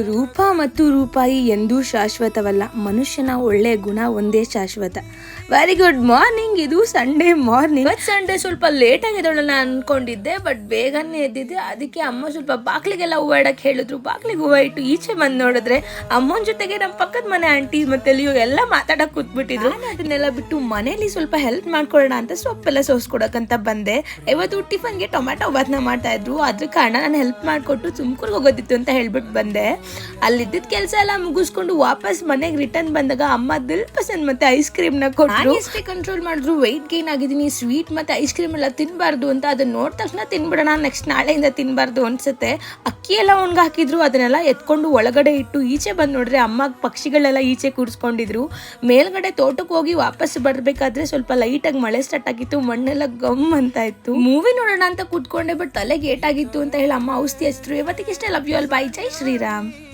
ರೂಪ ಮತ್ತು ರೂಪಾಯಿ ಎಂದೂ ಶಾಶ್ವತವಲ್ಲ. ಮನುಷ್ಯನ ಒಳ್ಳೆಯ ಗುಣ ಒಂದೇ ಶಾಶ್ವತ. Very good morning. ಇದು ಸಂಡೇ ಮಾರ್ನಿಂಗ್. ಇವತ್ತು ಸಂಡೇ ಸ್ವಲ್ಪ ಲೇಟಾಗಿ ಎದ್ದೋಳಲ್ಲ ಅನ್ಕೊಂಡಿದ್ದೆ, ಬಟ್ ಬೇಗನೆ ಎದ್ದಿದ್ದೆ. ಅದಕ್ಕೆ ಅಮ್ಮ ಸ್ವಲ್ಪ ಬಾಕ್ಲಿಗೆಲ್ಲ ಹೂವು ಇಡಕ್ಕೆ ಹೇಳಿದ್ರು. ಬಾಕ್ಲಿಗೆ ಹೂವು ಇಟ್ಟು ಈಚೆ ಬಂದು ನೋಡಿದ್ರೆ ಅಮ್ಮನ ಜೊತೆಗೆ ನಮ್ಮ ಪಕ್ಕದ ಮನೆ ಆಂಟಿ ಮತ್ತೆ ಲಿಯೋ ಎಲ್ಲ ಮಾತಾಡಕ್ ಕೂತ್ಬಿಟ್ಟಿದ್ರು. ಅದನ್ನೆಲ್ಲ ಬಿಟ್ಟು ಮನೇಲಿ ಸ್ವಲ್ಪ ಹೆಲ್ಪ್ ಮಾಡ್ಕೊಳ್ಳೋಣ ಅಂತ ಸೊಪ್ಪೆಲ್ಲ ಸೋಸ್ಕೊಡಕ್ಕಂತ ಬಂದೆ. ಇವತ್ತು ಟಿಫನ್ಗೆ ಟೊಮ್ಯಾಟೊ ಬಾತ್ನ ಮಾಡ್ತಾ ಇದ್ರು. ಅದ್ರ ಕಾರಣ ನಾನು ಹೆಲ್ಪ್ ಮಾಡಿಕೊಟ್ಟು ತುಮಕೂರ್ಗೆ ಹೋಗೋದಿತ್ತು ಅಂತ ಹೇಳ್ಬಿಟ್ಟು ಬಂದೆ. ಅಲ್ಲಿದ್ದ ಕೆಲಸ ಎಲ್ಲ ಮುಗಿಸ್ಕೊಂಡು ವಾಪಸ್ ಮನೆಗೆ ರಿಟರ್ನ್ ಬಂದಾಗ ಅಮ್ಮ ದಿಲ್ ಪಸಂದ್ ಮತ್ತೆ ಐಸ್ ಕ್ರೀಮ್ ನ ಕೊಟ್ಟರು. ಎಷ್ಟೇ ಕಂಟ್ರೋಲ್ ಮಾಡಿದ್ರು ವೆಯ್ಟ್ ಗೇನ್ ಆಗಿದ್ದೀನಿ. ಸ್ವೀಟ್ ಮತ್ತೆ ಐಸ್ ಕ್ರೀಮ್ ಎಲ್ಲ ತಿನ್ಬಾರ್ದು ಅಂತ ಅದನ್ನ ನೋಡಿದ ತಕ್ಷಣ ತಿನ್ಬಿಡೋಣ, ನೆಕ್ಸ್ಟ್ ನಾಳೆಯಿಂದ ತಿನ್ಬಾರ್ದು ಅನ್ಸುತ್ತೆ. ಅಕ್ಕಿ ಎಲ್ಲ ಒಣಗ ಹಾಕಿದ್ರು, ಅದನ್ನೆಲ್ಲ ಎತ್ಕೊಂಡು ಒಳಗಡೆ ಇಟ್ಟು ಈಚೆ ಬಂದ್ ನೋಡ್ರೆ ಅಮ್ಮ ಪಕ್ಷಿಗಳೆಲ್ಲ ಈಚೆ ಕೂರಿಸ್ಕೊಂಡಿದ್ರು. ಮೇಲ್ಗಡೆ ತೋಟಕ್ಕೆ ಹೋಗಿ ವಾಪಸ್ ಬರ್ಬೇಕಾದ್ರೆ ಸ್ವಲ್ಪ ಲೈಟ್ ಆಗಿ ಮಳೆ ಸ್ಟಾರ್ಟ್ ಆಗಿತ್ತು. ಮಣ್ಣೆಲ್ಲ ಗಮ್ ಅಂತ ಇತ್ತು. ಮೂವಿ ನೋಡೋಣ ಅಂತ ಕೂತ್ಕೊಂಡೆ, ಬಟ್ ತಲೆಗೆ ಏಟಾಗಿತ್ತು ಅಂತ ಹೇಳಿ ಅಮ್ಮ ಔಷಧಿ ಹಚ್ಚಿದ್ರು. ಇವತ್ತಿಗೆ ಇಷ್ಟೇ. Love you all. ಬೈ. ಜೈ ಶ್ರೀರಾಮ್.